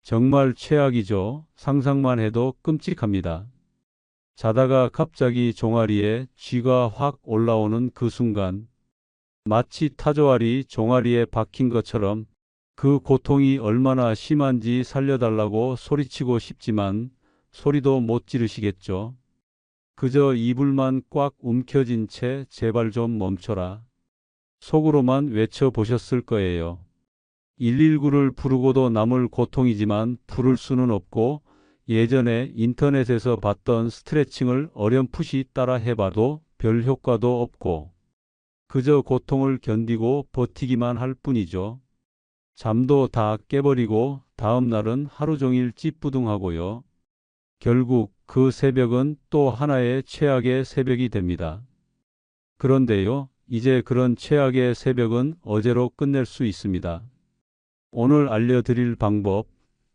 정말 최악이죠. 상상만 해도 끔찍합니다. 자다가 갑자기 종아리에 쥐가 확 올라오는 그 순간, 마치 타조알이 종아리에 박힌 것처럼 그 고통이 얼마나 심한지 살려달라고 소리치고 싶지만 소리도 못 지르시겠죠. 그저 이불만 꽉 움켜쥔 채 제발 좀 멈춰라. 속으로만 외쳐보셨을 거예요. 119를 부르고도 남을 고통이지만 부를 수는 없고 예전에 인터넷에서 봤던 스트레칭을 어렴풋이 따라 해봐도 별 효과도 없고 그저 고통을 견디고 버티기만 할 뿐이죠. 잠도 다 깨버리고 다음 날은 하루 종일 찌뿌둥하고요. 결국 그 새벽은 또 하나의 최악의 새벽이 됩니다. 그런데요, 이제 그런 최악의 새벽은 어제로 끝낼 수 있습니다. 오늘 알려드릴 방법,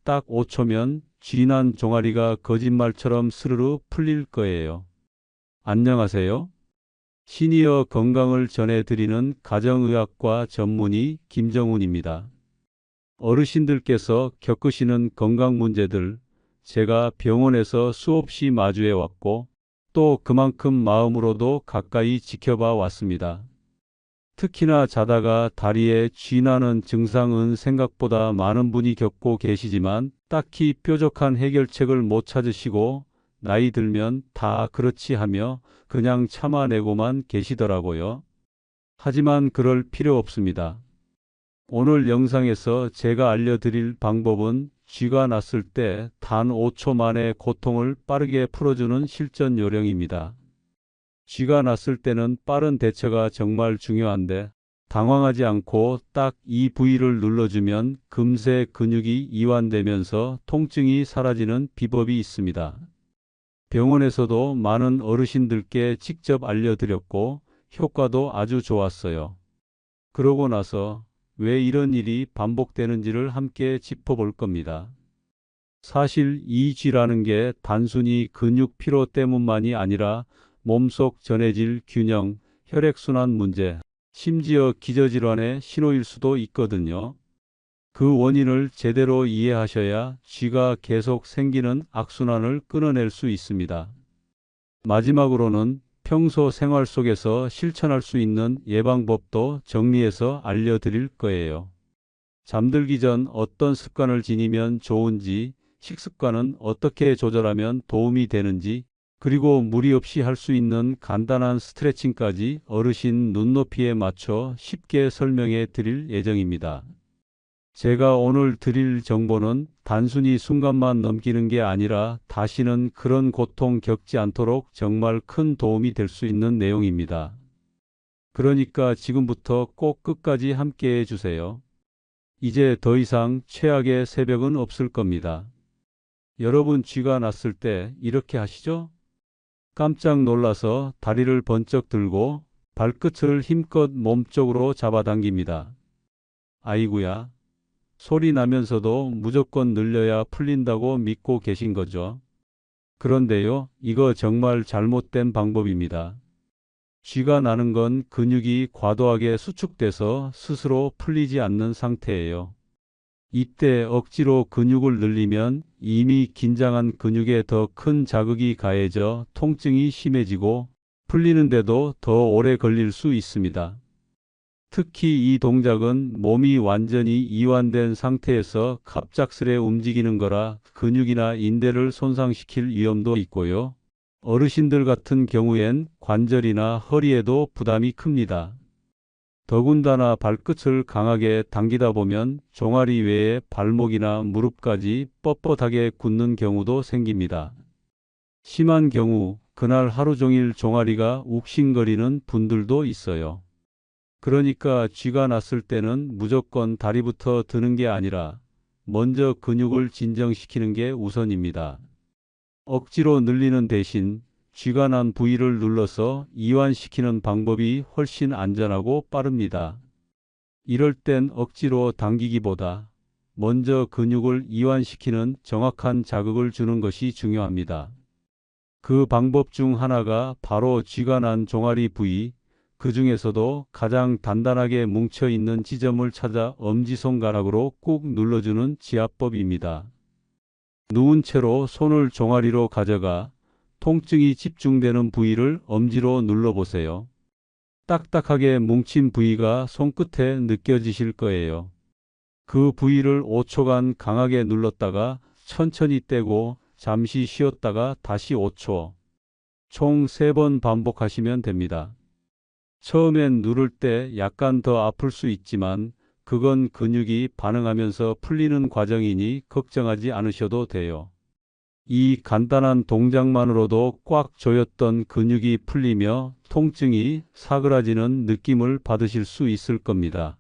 딱 5초면 쥐난 종아리가 거짓말처럼 스르르 풀릴 거예요. 안녕하세요. 시니어 건강을 전해드리는 가정의학과 전문의 김정훈입니다. 어르신들께서 겪으시는 건강 문제들, 제가 병원에서 수없이 마주해 왔고 또 그만큼 마음으로도 가까이 지켜봐 왔습니다. 특히나 자다가 다리에 쥐나는 증상은 생각보다 많은 분이 겪고 계시지만 딱히 뾰족한 해결책을 못 찾으시고 나이 들면 다 그렇지 하며 그냥 참아내고만 계시더라고요. 하지만 그럴 필요 없습니다. 오늘 영상에서 제가 알려드릴 방법은 쥐가 났을 때 단 5초 만에 고통을 빠르게 풀어주는 실전 요령입니다. 쥐가 났을 때는 빠른 대처가 정말 중요한데 당황하지 않고 딱 이 부위를 눌러주면 금세 근육이 이완되면서 통증이 사라지는 비법이 있습니다. 병원에서도 많은 어르신들께 직접 알려드렸고 효과도 아주 좋았어요. 그러고 나서 왜 이런 일이 반복되는지를 함께 짚어볼 겁니다. 사실 이 쥐라는 게 단순히 근육 피로 때문만이 아니라 몸속 전해질 균형, 혈액순환 문제, 심지어 기저질환의 신호일 수도 있거든요. 그 원인을 제대로 이해하셔야 쥐가 계속 생기는 악순환을 끊어낼 수 있습니다. 마지막으로는 평소 생활 속에서 실천할 수 있는 예방법도 정리해서 알려드릴 거예요. 잠들기 전 어떤 습관을 지니면 좋은지, 식습관은 어떻게 조절하면 도움이 되는지, 그리고 무리 없이 할 수 있는 간단한 스트레칭까지 어르신 눈높이에 맞춰 쉽게 설명해 드릴 예정입니다. 제가 오늘 드릴 정보는 단순히 순간만 넘기는 게 아니라 다시는 그런 고통 겪지 않도록 정말 큰 도움이 될 수 있는 내용입니다. 그러니까 지금부터 꼭 끝까지 함께 해주세요. 이제 더 이상 최악의 새벽은 없을 겁니다. 여러분 쥐가 났을 때 이렇게 하시죠? 깜짝 놀라서 다리를 번쩍 들고 발끝을 힘껏 몸쪽으로 잡아당깁니다. 아이구야. 소리 나면서도 무조건 늘려야 풀린다고 믿고 계신 거죠. 그런데요, 이거 정말 잘못된 방법입니다. 쥐가 나는 건 근육이 과도하게 수축돼서 스스로 풀리지 않는 상태예요. 이때 억지로 근육을 늘리면 이미 긴장한 근육에 더 큰 자극이 가해져 통증이 심해지고 풀리는데도 더 오래 걸릴 수 있습니다. 특히 이 동작은 몸이 완전히 이완된 상태에서 갑작스레 움직이는 거라 근육이나 인대를 손상시킬 위험도 있고요. 어르신들 같은 경우엔 관절이나 허리에도 부담이 큽니다. 더군다나 발끝을 강하게 당기다 보면 종아리 외에 발목이나 무릎까지 뻣뻣하게 굳는 경우도 생깁니다. 심한 경우 그날 하루 종일 종아리가 욱신거리는 분들도 있어요. 그러니까 쥐가 났을 때는 무조건 다리부터 드는 게 아니라 먼저 근육을 진정시키는 게 우선입니다. 억지로 늘리는 대신 쥐가 난 부위를 눌러서 이완시키는 방법이 훨씬 안전하고 빠릅니다. 이럴 땐 억지로 당기기보다 먼저 근육을 이완시키는 정확한 자극을 주는 것이 중요합니다. 그 방법 중 하나가 바로 쥐가 난 종아리 부위, 그 중에서도 가장 단단하게 뭉쳐있는 지점을 찾아 엄지손가락으로 꾹 눌러주는 지압법입니다. 누운 채로 손을 종아리로 가져가 통증이 집중되는 부위를 엄지로 눌러보세요. 딱딱하게 뭉친 부위가 손끝에 느껴지실 거예요. 그 부위를 5초간 강하게 눌렀다가 천천히 떼고 잠시 쉬었다가 다시 5초. 총 3번 반복하시면 됩니다. 처음엔 누를 때 약간 더 아플 수 있지만 그건 근육이 반응하면서 풀리는 과정이니 걱정하지 않으셔도 돼요. 이 간단한 동작만으로도 꽉 조였던 근육이 풀리며 통증이 사그라지는 느낌을 받으실 수 있을 겁니다.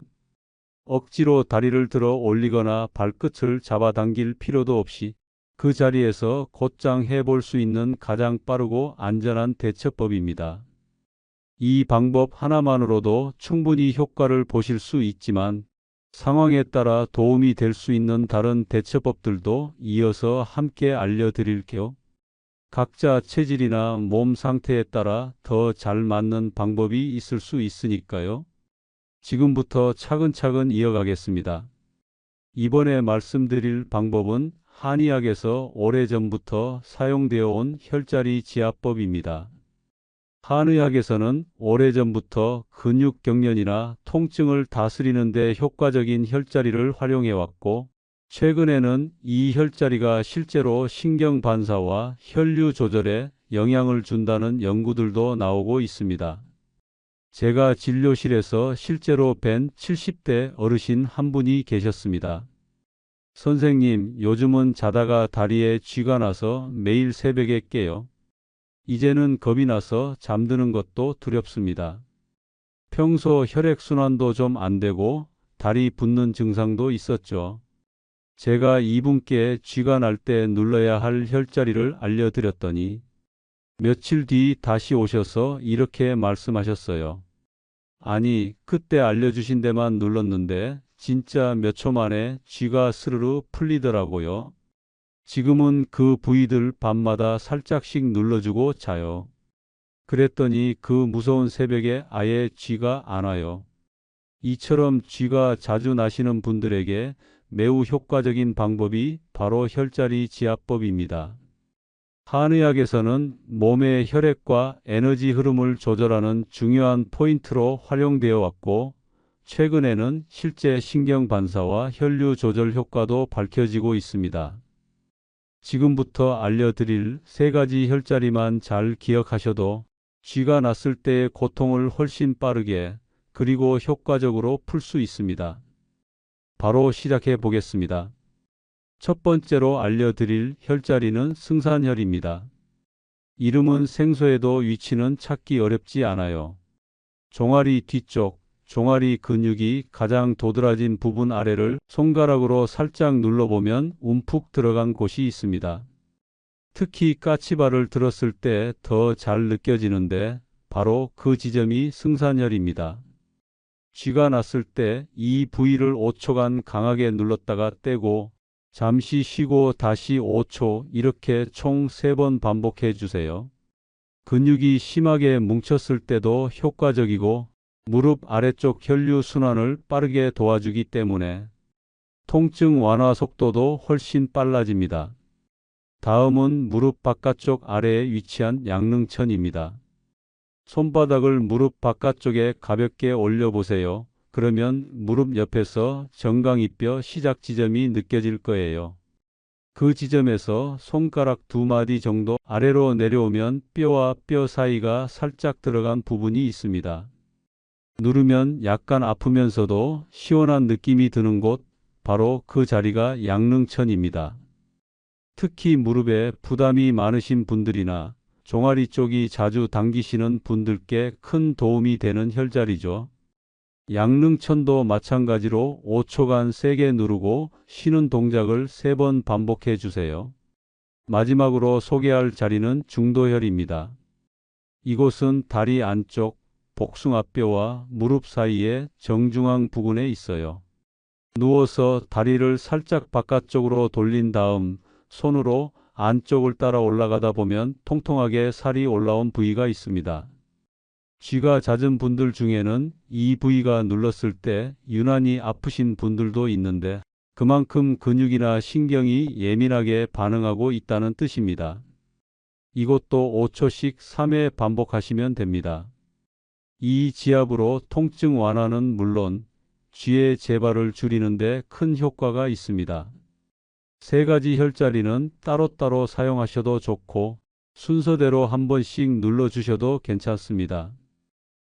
억지로 다리를 들어 올리거나 발끝을 잡아당길 필요도 없이 그 자리에서 곧장 해볼 수 있는 가장 빠르고 안전한 대처법입니다. 이 방법 하나만으로도 충분히 효과를 보실 수 있지만 상황에 따라 도움이 될 수 있는 다른 대처법들도 이어서 함께 알려드릴게요. 각자 체질이나 몸 상태에 따라 더 잘 맞는 방법이 있을 수 있으니까요. 지금부터 차근차근 이어가겠습니다. 이번에 말씀드릴 방법은 한의학에서 오래전부터 사용되어 온 혈자리 지압법입니다. 한의학에서는 오래전부터 근육 경련이나 통증을 다스리는 데 효과적인 혈자리를 활용해 왔고, 최근에는 이 혈자리가 실제로 신경 반사와 혈류 조절에 영향을 준다는 연구들도 나오고 있습니다. 제가 진료실에서 실제로 뵌 70대 어르신 한 분이 계셨습니다. 선생님, 요즘은 자다가 다리에 쥐가 나서 매일 새벽에 깨요. 이제는 겁이 나서 잠드는 것도 두렵습니다. 평소 혈액순환도 좀 안 되고 다리 붓는 증상도 있었죠. 제가 이분께 쥐가 날 때 눌러야 할 혈자리를 알려드렸더니 며칠 뒤 다시 오셔서 이렇게 말씀하셨어요. 아니, 그때 알려주신 데만 눌렀는데 진짜 몇 초 만에 쥐가 스르르 풀리더라고요. 지금은 그 부위들 밤마다 살짝씩 눌러주고 자요. 그랬더니 그 무서운 새벽에 아예 쥐가 안 와요. 이처럼 쥐가 자주 나시는 분들에게 매우 효과적인 방법이 바로 혈자리 지압법입니다. 한의학에서는 몸의 혈액과 에너지 흐름을 조절하는 중요한 포인트로 활용되어 왔고, 최근에는 실제 신경 반사와 혈류 조절 효과도 밝혀지고 있습니다. 지금부터 알려드릴 3가지 혈자리만 잘 기억하셔도 쥐가 났을 때의 고통을 훨씬 빠르게 그리고 효과적으로 풀 수 있습니다. 바로 시작해 보겠습니다. 첫 번째로 알려드릴 혈자리는 승산혈입니다. 이름은 생소해도 위치는 찾기 어렵지 않아요. 종아리 뒤쪽, 종아리 근육이 가장 도드라진 부분 아래를 손가락으로 살짝 눌러보면 움푹 들어간 곳이 있습니다. 특히 까치발을 들었을 때 더 잘 느껴지는데 바로 그 지점이 승산혈입니다. 쥐가 났을 때 이 부위를 5초간 강하게 눌렀다가 떼고 잠시 쉬고 다시 5초 이렇게 총 3번 반복해 주세요. 근육이 심하게 뭉쳤을 때도 효과적이고 무릎 아래쪽 혈류 순환을 빠르게 도와주기 때문에 통증 완화 속도도 훨씬 빨라집니다. 다음은 무릎 바깥쪽 아래에 위치한 양릉천입니다. 손바닥을 무릎 바깥쪽에 가볍게 올려보세요. 그러면 무릎 옆에서 정강이뼈 시작 지점이 느껴질 거예요. 그 지점에서 손가락 2마디 정도 아래로 내려오면 뼈와 뼈 사이가 살짝 들어간 부분이 있습니다. 누르면 약간 아프면서도 시원한 느낌이 드는 곳, 바로 그 자리가 양릉천입니다. 특히 무릎에 부담이 많으신 분들이나 종아리 쪽이 자주 당기시는 분들께 큰 도움이 되는 혈자리죠. 양릉천도 마찬가지로 5초간 세게 누르고 쉬는 동작을 3번 반복해 주세요. 마지막으로 소개할 자리는 중도혈입니다. 이곳은 다리 안쪽 복숭아뼈와 무릎 사이의 정중앙 부근에 있어요. 누워서 다리를 살짝 바깥쪽으로 돌린 다음 손으로 안쪽을 따라 올라가다 보면 통통하게 살이 올라온 부위가 있습니다. 쥐가 잦은 분들 중에는 이 부위가 눌렀을 때 유난히 아프신 분들도 있는데 그만큼 근육이나 신경이 예민하게 반응하고 있다는 뜻입니다. 이것도 5초씩 3회 반복하시면 됩니다. 이 지압으로 통증 완화는 물론 쥐의 재발을 줄이는 데 큰 효과가 있습니다. 세 가지 혈자리는 따로따로 사용하셔도 좋고 순서대로 한 번씩 눌러주셔도 괜찮습니다.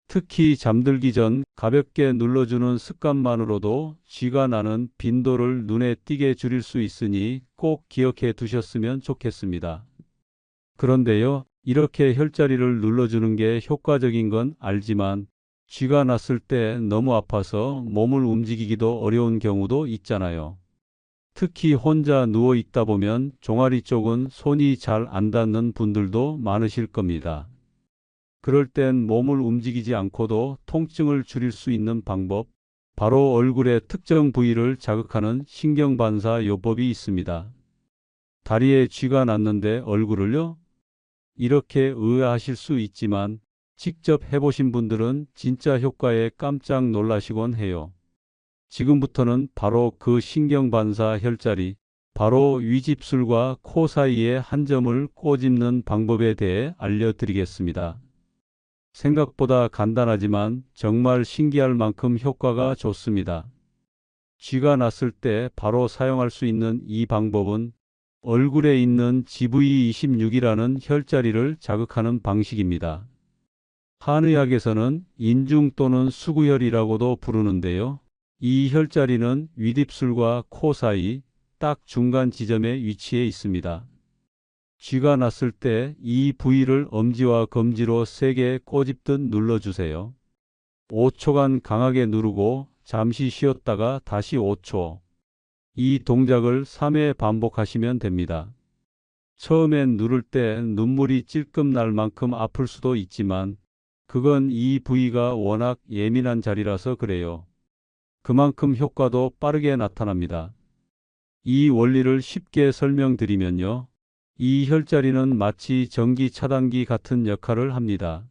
특히 잠들기 전 가볍게 눌러주는 습관만으로도 쥐가 나는 빈도를 눈에 띄게 줄일 수 있으니 꼭 기억해 두셨으면 좋겠습니다. 그런데요, 이렇게 혈자리를 눌러주는 게 효과적인 건 알지만 쥐가 났을 때 너무 아파서 몸을 움직이기도 어려운 경우도 있잖아요. 특히 혼자 누워 있다 보면 종아리 쪽은 손이 잘 안 닿는 분들도 많으실 겁니다. 그럴 땐 몸을 움직이지 않고도 통증을 줄일 수 있는 방법, 바로 얼굴의 특정 부위를 자극하는 신경반사 요법이 있습니다. 다리에 쥐가 났는데 얼굴을요? 이렇게 의아하실 수 있지만 직접 해보신 분들은 진짜 효과에 깜짝 놀라시곤 해요. 지금부터는 바로 그 신경반사 혈자리, 바로 위집술과 코 사이에 한 점을 꼬집는 방법에 대해 알려드리겠습니다. 생각보다 간단하지만 정말 신기할 만큼 효과가 좋습니다. 쥐가 났을 때 바로 사용할 수 있는 이 방법은 얼굴에 있는 GV26이라는 혈자리를 자극하는 방식입니다. 한의학에서는 인중 또는 수구혈이라고도 부르는데요. 이 혈자리는 윗입술과 코 사이 딱 중간 지점에 위치해 있습니다. 쥐가 났을 때 이 부위를 엄지와 검지로 세게 꼬집듯 눌러주세요. 5초간 강하게 누르고 잠시 쉬었다가 다시 5초. 이 동작을 3회 반복하시면 됩니다. 처음엔 누를 때 눈물이 찔끔 날 만큼 아플 수도 있지만 그건 이 부위가 워낙 예민한 자리라서 그래요. 그만큼 효과도 빠르게 나타납니다. 이 원리를 쉽게 설명드리면요. 이 혈자리는 마치 전기 차단기 같은 역할을 합니다.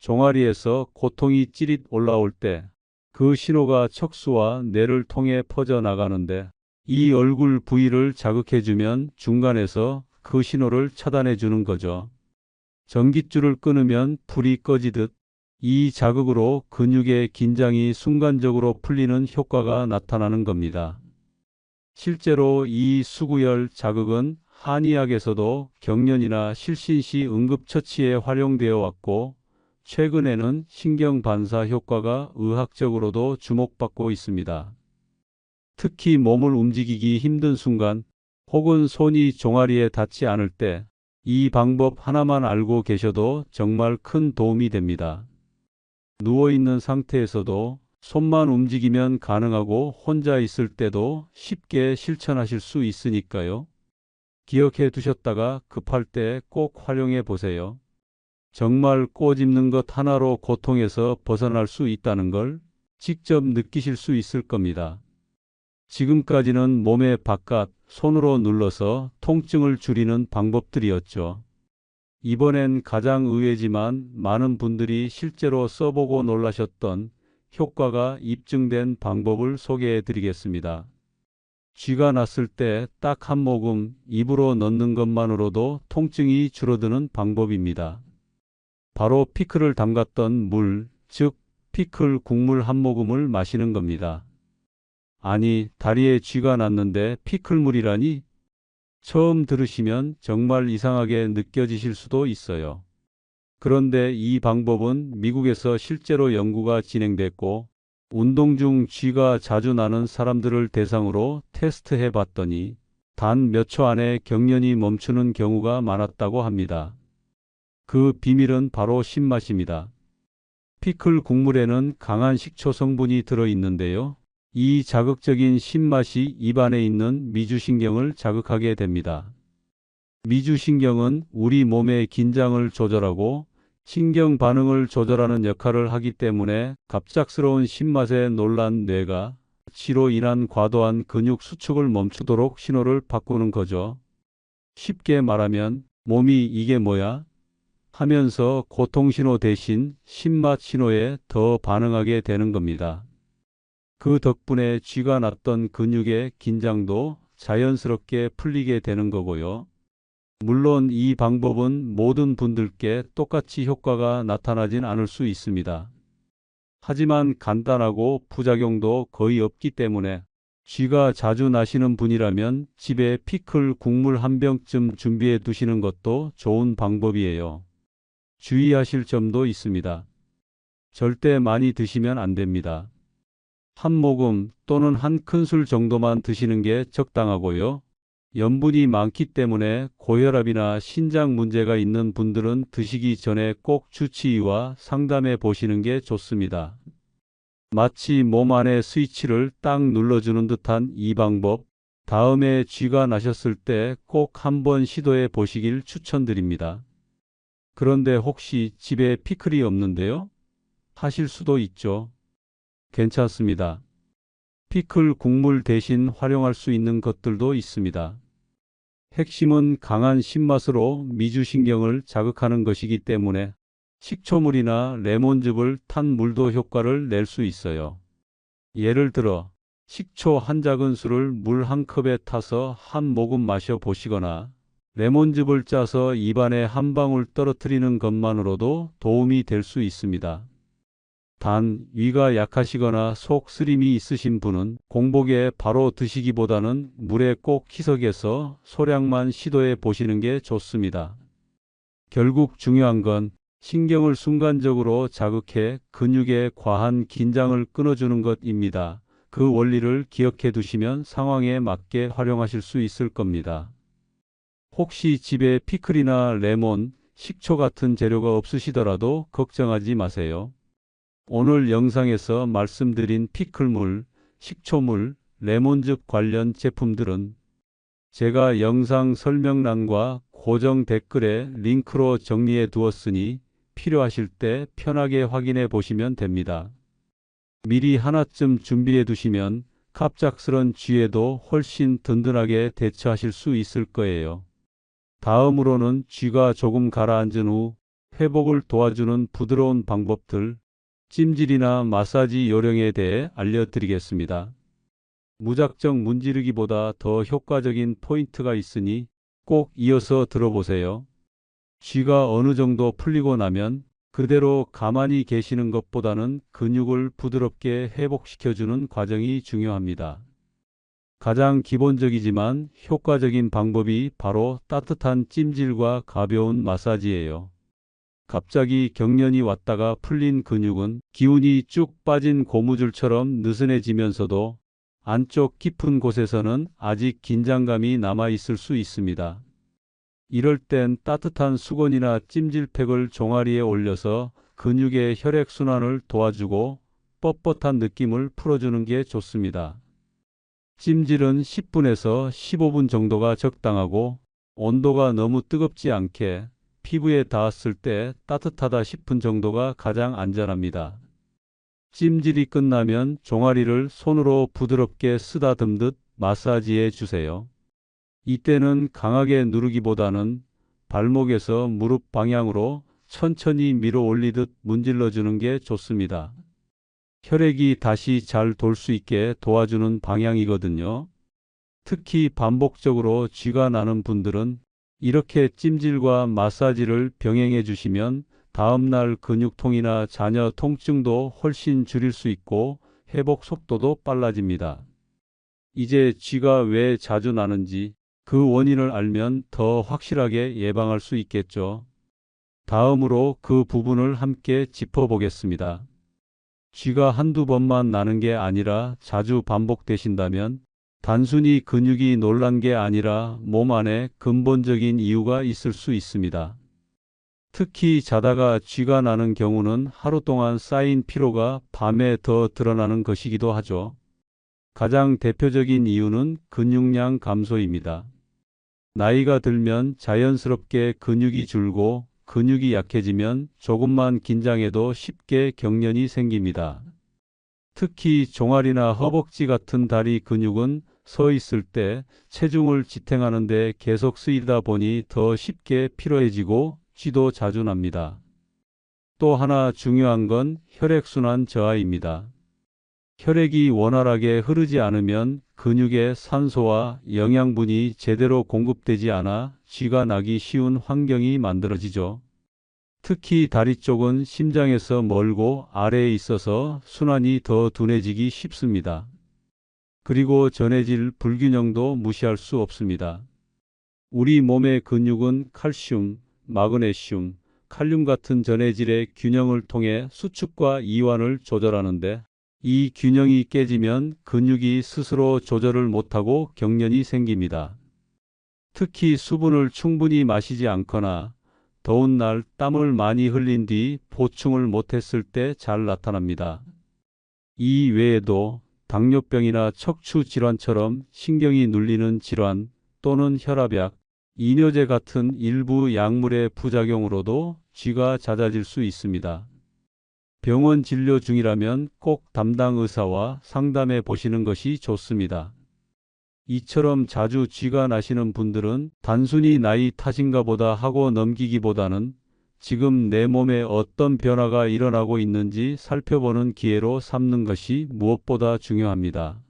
종아리에서 고통이 찌릿 올라올 때 그 신호가 척수와 뇌를 통해 퍼져나가는데 이 얼굴 부위를 자극해주면 중간에서 그 신호를 차단해주는 거죠. 전깃줄을 끊으면 불이 꺼지듯 이 자극으로 근육의 긴장이 순간적으로 풀리는 효과가 나타나는 겁니다. 실제로 이 수구열 자극은 한의학에서도 경련이나 실신시 응급처치에 활용되어 왔고 최근에는 신경반사 효과가 의학적으로도 주목받고 있습니다. 특히 몸을 움직이기 힘든 순간 혹은 손이 종아리에 닿지 않을 때 이 방법 하나만 알고 계셔도 정말 큰 도움이 됩니다. 누워있는 상태에서도 손만 움직이면 가능하고 혼자 있을 때도 쉽게 실천하실 수 있으니까요. 기억해 두셨다가 급할 때 꼭 활용해 보세요. 정말 꼬집는 것 하나로 고통에서 벗어날 수 있다는 걸 직접 느끼실 수 있을 겁니다. 지금까지는 몸의 바깥, 손으로 눌러서 통증을 줄이는 방법들이었죠. 이번엔 가장 의외지만 많은 분들이 실제로 써보고 놀라셨던 효과가 입증된 방법을 소개해 드리겠습니다. 쥐가 났을 때 딱 한 모금 입으로 넣는 것만으로도 통증이 줄어드는 방법입니다. 바로 피클을 담갔던 물, 즉 피클 국물 한 모금을 마시는 겁니다. 아니, 다리에 쥐가 났는데 피클물이라니? 처음 들으시면 정말 이상하게 느껴지실 수도 있어요. 그런데 이 방법은 미국에서 실제로 연구가 진행됐고 운동 중 쥐가 자주 나는 사람들을 대상으로 테스트해 봤더니 단 몇 초 안에 경련이 멈추는 경우가 많았다고 합니다. 그 비밀은 바로 신맛입니다. 피클 국물에는 강한 식초 성분이 들어있는데요. 이 자극적인 신맛이 입안에 있는 미주신경을 자극하게 됩니다. 미주신경은 우리 몸의 긴장을 조절하고 신경 반응을 조절하는 역할을 하기 때문에 갑작스러운 신맛에 놀란 뇌가 치로 인한 과도한 근육 수축을 멈추도록 신호를 바꾸는 거죠. 쉽게 말하면 몸이 이게 뭐야? 하면서 고통신호 대신 신맛 신호에 더 반응하게 되는 겁니다. 그 덕분에 쥐가 났던 근육의 긴장도 자연스럽게 풀리게 되는 거고요. 물론 이 방법은 모든 분들께 똑같이 효과가 나타나진 않을 수 있습니다. 하지만 간단하고 부작용도 거의 없기 때문에 쥐가 자주 나시는 분이라면 집에 피클 국물 한 병쯤 준비해 두시는 것도 좋은 방법이에요. 주의하실 점도 있습니다. 절대 많이 드시면 안 됩니다. 한 모금 또는 한 큰술 정도만 드시는 게 적당하고요. 염분이 많기 때문에 고혈압이나 신장 문제가 있는 분들은 드시기 전에 꼭 주치의와 상담해 보시는 게 좋습니다. 마치 몸 안에 스위치를 딱 눌러주는 듯한 이 방법, 다음에 쥐가 나셨을 때 꼭 한번 시도해 보시길 추천드립니다. 그런데 혹시 집에 피클이 없는데요? 하실 수도 있죠. 괜찮습니다. 피클 국물 대신 활용할 수 있는 것들도 있습니다. 핵심은 강한 신맛으로 미주신경을 자극하는 것이기 때문에 식초물이나 레몬즙을 탄 물도 효과를 낼 수 있어요. 예를 들어 식초 한 작은술을 물 한 컵에 타서 한 모금 마셔 보시거나 레몬즙을 짜서 입안에 한 방울 떨어뜨리는 것만으로도 도움이 될 수 있습니다. 단 위가 약하시거나 속 쓰림이 있으신 분은 공복에 바로 드시기보다는 물에 꼭 희석해서 소량만 시도해 보시는 게 좋습니다. 결국 중요한 건 신경을 순간적으로 자극해 근육의 과한 긴장을 끊어주는 것입니다. 그 원리를 기억해 두시면 상황에 맞게 활용하실 수 있을 겁니다. 혹시 집에 피클이나 레몬, 식초 같은 재료가 없으시더라도 걱정하지 마세요. 오늘 영상에서 말씀드린 피클물, 식초물, 레몬즙 관련 제품들은 제가 영상 설명란과 고정 댓글에 링크로 정리해 두었으니 필요하실 때 편하게 확인해 보시면 됩니다. 미리 하나쯤 준비해 두시면 갑작스런 쥐에도 훨씬 든든하게 대처하실 수 있을 거예요. 다음으로는 쥐가 조금 가라앉은 후 회복을 도와주는 부드러운 방법들, 찜질이나 마사지 요령에 대해 알려드리겠습니다. 무작정 문지르기보다 더 효과적인 포인트가 있으니 꼭 이어서 들어보세요. 쥐가 어느 정도 풀리고 나면 그대로 가만히 계시는 것보다는 근육을 부드럽게 회복시켜주는 과정이 중요합니다. 가장 기본적이지만 효과적인 방법이 바로 따뜻한 찜질과 가벼운 마사지예요. 갑자기 경련이 왔다가 풀린 근육은 기운이 쭉 빠진 고무줄처럼 느슨해지면서도 안쪽 깊은 곳에서는 아직 긴장감이 남아 있을 수 있습니다. 이럴 땐 따뜻한 수건이나 찜질팩을 종아리에 올려서 근육의 혈액순환을 도와주고 뻣뻣한 느낌을 풀어주는 게 좋습니다. 찜질은 10분에서 15분 정도가 적당하고 온도가 너무 뜨겁지 않게 피부에 닿았을 때 따뜻하다 싶은 정도가 가장 안전합니다. 찜질이 끝나면 종아리를 손으로 부드럽게 쓰다듬듯 마사지해 주세요. 이때는 강하게 누르기보다는 발목에서 무릎 방향으로 천천히 밀어 올리듯 문질러 주는 게 좋습니다. 혈액이 다시 잘 돌 수 있게 도와주는 방향이거든요. 특히 반복적으로 쥐가 나는 분들은 이렇게 찜질과 마사지를 병행해 주시면 다음날 근육통이나 잔여 통증도 훨씬 줄일 수 있고 회복 속도도 빨라집니다. 이제 쥐가 왜 자주 나는지 그 원인을 알면 더 확실하게 예방할 수 있겠죠. 다음으로 그 부분을 함께 짚어보겠습니다. 쥐가 한두 번만 나는 게 아니라 자주 반복되신다면 단순히 근육이 놀란 게 아니라 몸 안에 근본적인 이유가 있을 수 있습니다. 특히 자다가 쥐가 나는 경우는 하루 동안 쌓인 피로가 밤에 더 드러나는 것이기도 하죠. 가장 대표적인 이유는 근육량 감소입니다. 나이가 들면 자연스럽게 근육이 줄고 근육이 약해지면 조금만 긴장해도 쉽게 경련이 생깁니다. 특히 종아리나 허벅지 같은 다리 근육은 서 있을 때 체중을 지탱하는 데 계속 쓰이다 보니 더 쉽게 피로해지고 쥐도 자주 납니다. 또 하나 중요한 건 혈액순환 저하입니다. 혈액이 원활하게 흐르지 않으면 근육에 산소와 영양분이 제대로 공급되지 않아 쥐가 나기 쉬운 환경이 만들어지죠. 특히 다리 쪽은 심장에서 멀고 아래에 있어서 순환이 더 둔해지기 쉽습니다. 그리고 전해질 불균형도 무시할 수 없습니다. 우리 몸의 근육은 칼슘, 마그네슘, 칼륨 같은 전해질의 균형을 통해 수축과 이완을 조절하는데, 이 균형이 깨지면 근육이 스스로 조절을 못하고 경련이 생깁니다. 특히 수분을 충분히 마시지 않거나 더운 날 땀을 많이 흘린 뒤 보충을 못했을 때 잘 나타납니다. 이 외에도 당뇨병이나 척추 질환처럼 신경이 눌리는 질환 또는 혈압약, 이뇨제 같은 일부 약물의 부작용으로도 쥐가 잦아질 수 있습니다. 병원 진료 중이라면 꼭 담당 의사와 상담해 보시는 것이 좋습니다. 이처럼 자주 쥐가 나시는 분들은 단순히 나이 탓인가 보다 하고 넘기기보다는 지금 내 몸에 어떤 변화가 일어나고 있는지 살펴보는 기회로 삼는 것이 무엇보다 중요합니다.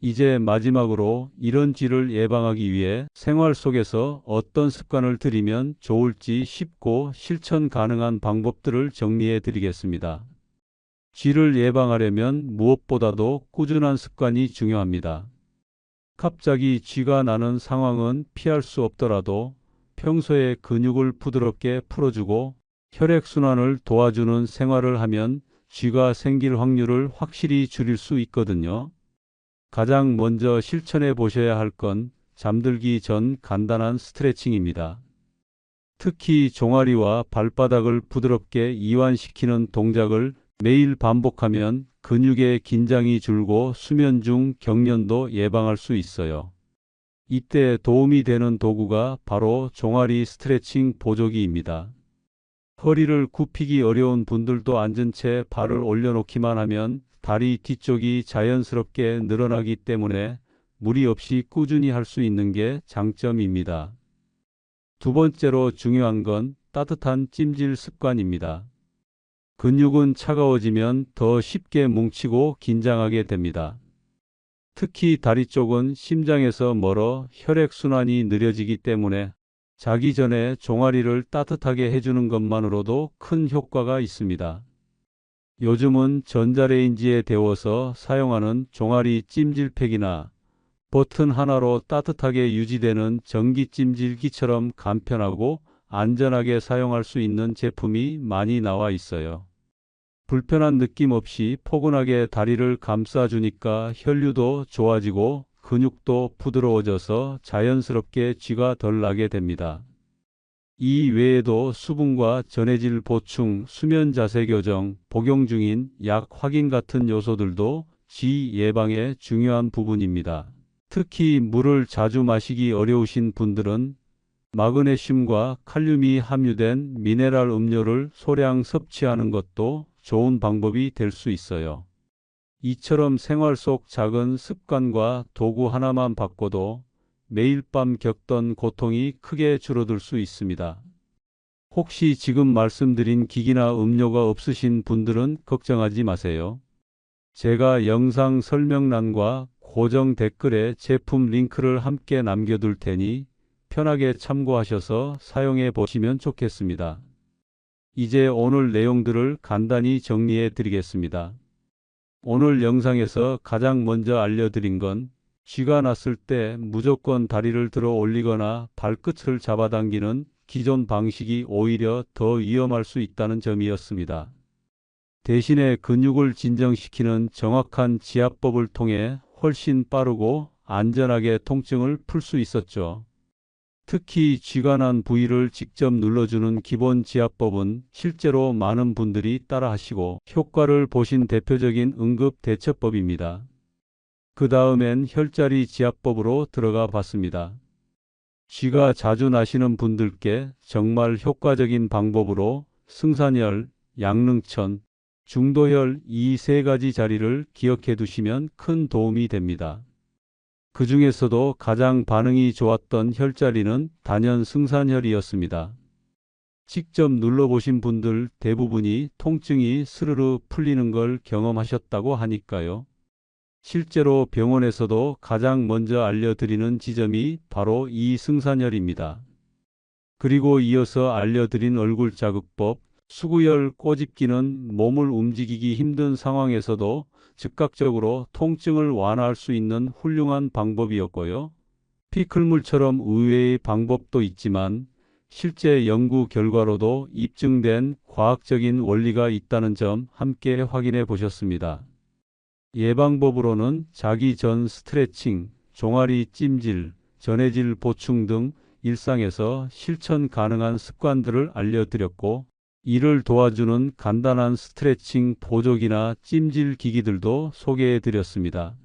이제 마지막으로 이런 쥐를 예방하기 위해 생활 속에서 어떤 습관을 들이면 좋을지 쉽고 실천 가능한 방법들을 정리해 드리겠습니다. 쥐를 예방하려면 무엇보다도 꾸준한 습관이 중요합니다. 갑자기 쥐가 나는 상황은 피할 수 없더라도 평소에 근육을 부드럽게 풀어주고 혈액순환을 도와주는 생활을 하면 쥐가 생길 확률을 확실히 줄일 수 있거든요. 가장 먼저 실천해 보셔야 할 건 잠들기 전 간단한 스트레칭입니다. 특히 종아리와 발바닥을 부드럽게 이완시키는 동작을 매일 반복하면 근육의 긴장이 줄고 수면 중 경련도 예방할 수 있어요. 이때 도움이 되는 도구가 바로 종아리 스트레칭 보조기입니다. 허리를 굽히기 어려운 분들도 앉은 채 발을 올려놓기만 하면 다리 뒤쪽이 자연스럽게 늘어나기 때문에 무리 없이 꾸준히 할 수 있는 게 장점입니다. 두 번째로 중요한 건 따뜻한 찜질 습관입니다. 근육은 차가워지면 더 쉽게 뭉치고 긴장하게 됩니다. 특히 다리 쪽은 심장에서 멀어 혈액순환이 느려지기 때문에 자기 전에 종아리를 따뜻하게 해주는 것만으로도 큰 효과가 있습니다. 요즘은 전자레인지에 데워서 사용하는 종아리 찜질팩이나 버튼 하나로 따뜻하게 유지되는 전기 찜질기처럼 간편하고 안전하게 사용할 수 있는 제품이 많이 나와 있어요. 불편한 느낌 없이 포근하게 다리를 감싸주니까 혈류도 좋아지고 근육도 부드러워져서 자연스럽게 쥐가 덜 나게 됩니다. 이 외에도 수분과 전해질 보충, 수면 자세 교정, 복용 중인 약 확인 같은 요소들도 쥐 예방에 중요한 부분입니다. 특히 물을 자주 마시기 어려우신 분들은 마그네슘과 칼륨이 함유된 미네랄 음료를 소량 섭취하는 것도 좋은 방법이 될 수 있어요. 이처럼 생활 속 작은 습관과 도구 하나만 바꿔도 매일 밤 겪던 고통이 크게 줄어들 수 있습니다. 혹시 지금 말씀드린 기기나 음료가 없으신 분들은 걱정하지 마세요. 제가 영상 설명란과 고정 댓글에 제품 링크를 함께 남겨둘 테니 편하게 참고하셔서 사용해 보시면 좋겠습니다. 이제 오늘 내용들을 간단히 정리해 드리겠습니다. 오늘 영상에서 가장 먼저 알려드린 건 쥐가 났을 때 무조건 다리를 들어 올리거나 발끝을 잡아당기는 기존 방식이 오히려 더 위험할 수 있다는 점이었습니다. 대신에 근육을 진정시키는 정확한 지압법을 통해 훨씬 빠르고 안전하게 통증을 풀 수 있었죠. 특히 쥐가 난 부위를 직접 눌러주는 기본 지압법은 실제로 많은 분들이 따라 하시고 효과를 보신 대표적인 응급 대처법입니다. 그 다음엔 혈자리 지압법으로 들어가 봤습니다. 쥐가 자주 나시는 분들께 정말 효과적인 방법으로 승산혈, 양릉천, 중도혈 이 세 가지 자리를 기억해 두시면 큰 도움이 됩니다. 그 중에서도 가장 반응이 좋았던 혈자리는 단연 승산혈이었습니다. 직접 눌러보신 분들 대부분이 통증이 스르르 풀리는 걸 경험하셨다고 하니까요. 실제로 병원에서도 가장 먼저 알려드리는 지점이 바로 이 승산혈입니다. 그리고 이어서 알려드린 얼굴 자극법, 수구열 꼬집기는 몸을 움직이기 힘든 상황에서도 즉각적으로 통증을 완화할 수 있는 훌륭한 방법이었고요. 피클물처럼 의외의 방법도 있지만 실제 연구 결과로도 입증된 과학적인 원리가 있다는 점 함께 확인해 보셨습니다. 예방법으로는 자기 전 스트레칭, 종아리 찜질, 전해질 보충 등 일상에서 실천 가능한 습관들을 알려드렸고, 이를 도와주는 간단한 스트레칭 보조기나 찜질 기기들도 소개해 드렸습니다.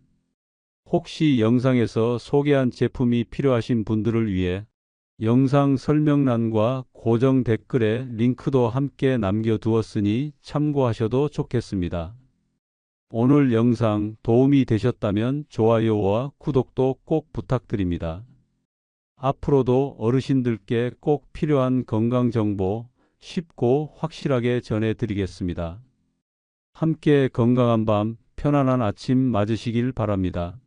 혹시 영상에서 소개한 제품이 필요하신 분들을 위해 영상 설명란과 고정 댓글에 링크도 함께 남겨두었으니 참고하셔도 좋겠습니다. 오늘 영상 도움이 되셨다면 좋아요와 구독도 꼭 부탁드립니다. 앞으로도 어르신들께 꼭 필요한 건강정보 쉽고 확실하게 전해드리겠습니다. 함께 건강한 밤, 편안한 아침 맞으시길 바랍니다.